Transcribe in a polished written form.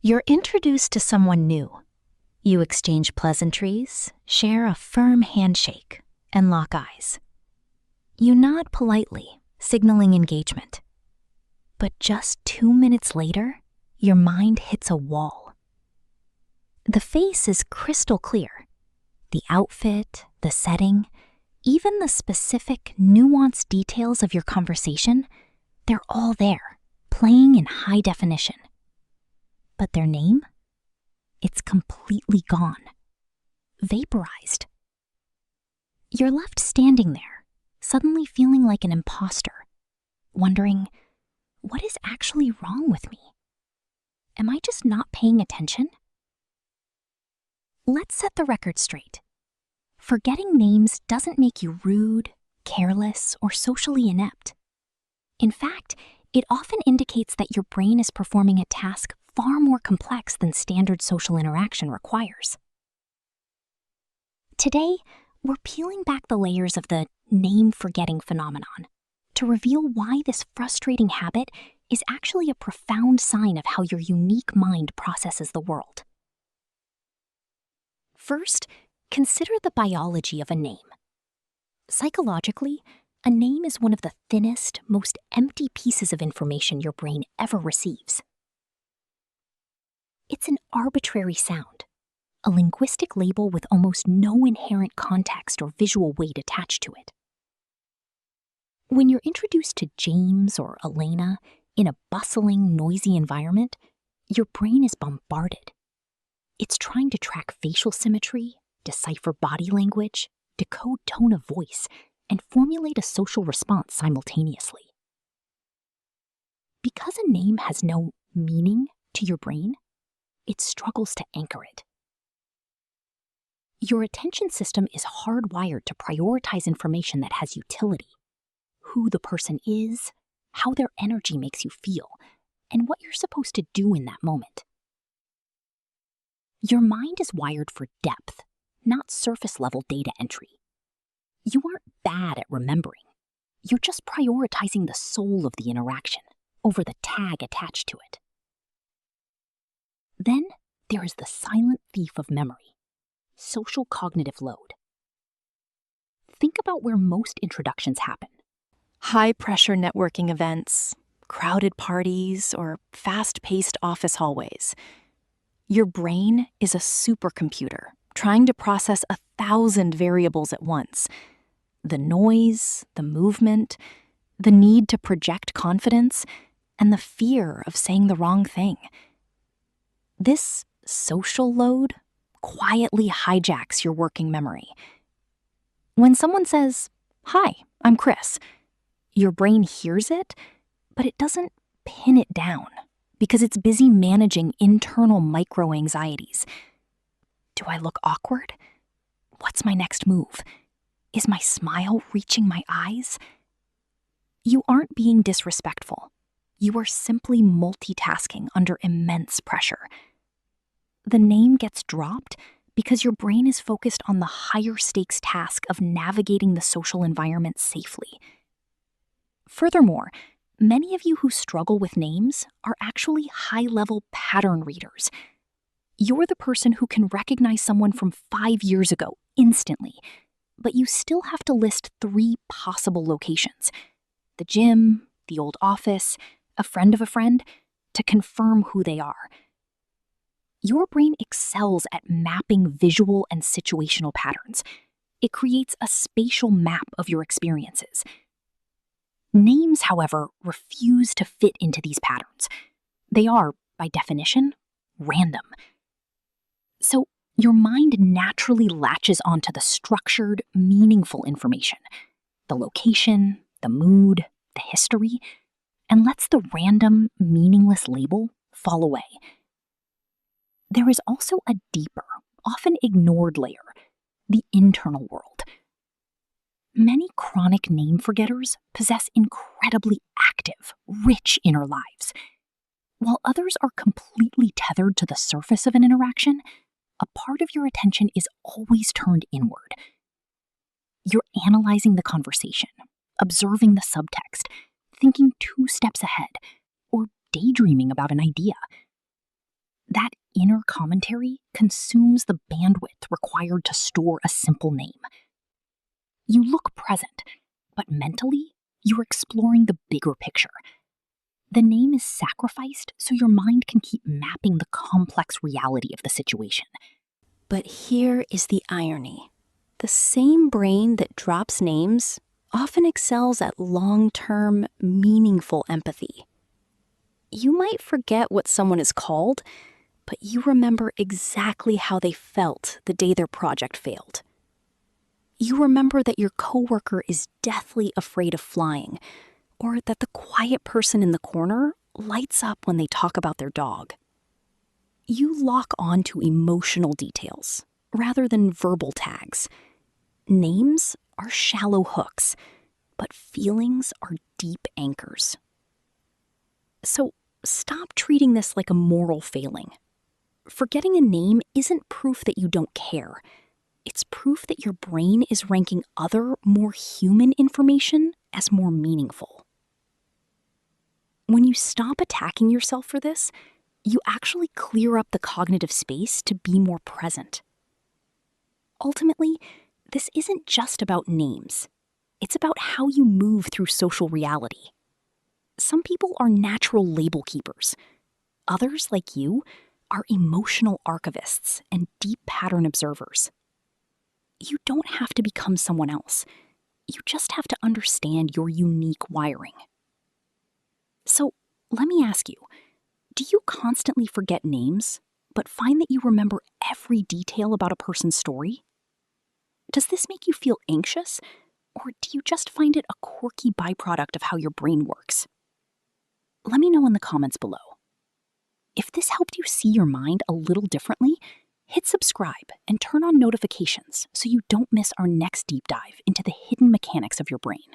You're introduced to someone new. You exchange pleasantries, share a firm handshake, and lock eyes. You nod politely, signaling engagement. But just 2 minutes later, your mind hits a wall. The face is crystal clear. The outfit, the setting, even the specific, nuanced details of your conversation, they're all there, playing in high definition. But their name? It's completely gone. Vaporized. You're left standing there, suddenly feeling like an imposter, wondering, what is actually wrong with me? Am I just not paying attention? Let's set the record straight. Forgetting names doesn't make you rude, careless, or socially inept. In fact, it often indicates that your brain is performing a task far more complex than standard social interaction requires. Today, we're peeling back the layers of the name-forgetting phenomenon to reveal why this frustrating habit is actually a profound sign of how your unique mind processes the world. First, consider the biology of a name. Psychologically, a name is one of the thinnest, most empty pieces of information your brain ever receives. It's an arbitrary sound, a linguistic label with almost no inherent context or visual weight attached to it. When you're introduced to James or Elena in a bustling, noisy environment, your brain is bombarded. It's trying to track facial symmetry, decipher body language, decode tone of voice, and formulate a social response simultaneously. Because a name has no meaning to your brain, it struggles to anchor it. Your attention system is hardwired to prioritize information that has utility: who the person is, how their energy makes you feel, and what you're supposed to do in that moment. Your mind is wired for depth, not surface-level data entry. You aren't bad at remembering. You're just prioritizing the soul of the interaction over the tag attached to it. Then there is the silent thief of memory: social cognitive load. Think about where most introductions happen. High-pressure networking events, crowded parties, or fast-paced office hallways. Your brain is a supercomputer trying to process 1,000 variables at once. The noise, the movement, the need to project confidence, and the fear of saying the wrong thing. This social load quietly hijacks your working memory. When someone says, "Hi, I'm Chris," your brain hears it, but it doesn't pin it down because it's busy managing internal micro-anxieties. Do I look awkward? What's my next move? Is my smile reaching my eyes? You aren't being disrespectful. You are simply multitasking under immense pressure. The name gets dropped because your brain is focused on the higher stakes task of navigating the social environment safely. Furthermore, many of you who struggle with names are actually high-level pattern readers. You're the person who can recognize someone from 5 years ago instantly, but you still have to list 3 possible locations: the gym, the old office, a friend of a friend, to confirm who they are. Your brain excels at mapping visual and situational patterns. It creates a spatial map of your experiences. Names, however, refuse to fit into these patterns. They are, by definition, random. So your mind naturally latches onto the structured, meaningful information, the location, the mood, the history, and lets the random, meaningless label fall away. There is also a deeper, often ignored layer: the internal world. Many chronic name forgetters possess incredibly active, rich inner lives. While others are completely tethered to the surface of an interaction, a part of your attention is always turned inward. You're analyzing the conversation, observing the subtext, thinking 2 steps ahead, or daydreaming about an idea. That inner commentary consumes the bandwidth required to store a simple name. You look present, but mentally, you're exploring the bigger picture. The name is sacrificed so your mind can keep mapping the complex reality of the situation. But here is the irony. The same brain that drops names often excels at long-term, meaningful empathy. You might forget what someone is called, but you remember exactly how they felt the day their project failed. You remember that your coworker is deathly afraid of flying, or that the quiet person in the corner lights up when they talk about their dog. You lock on to emotional details rather than verbal tags. Names are shallow hooks, but feelings are deep anchors. So stop treating this like a moral failing. Forgetting a name isn't proof that you don't care. It's proof that your brain is ranking other, more human information as more meaningful. When you stop attacking yourself for this, you actually clear up the cognitive space to be more present. Ultimately, this isn't just about names. It's about how you move through social reality. Some people are natural label keepers. Others, like you, are emotional archivists and deep pattern observers. You don't have to become someone else. You just have to understand your unique wiring. So, let me ask you, do you constantly forget names, but find that you remember every detail about a person's story? Does this make you feel anxious, or do you just find it a quirky byproduct of how your brain works? Let me know in the comments below. If this helped you see your mind a little differently, hit subscribe and turn on notifications so you don't miss our next deep dive into the hidden mechanics of your brain.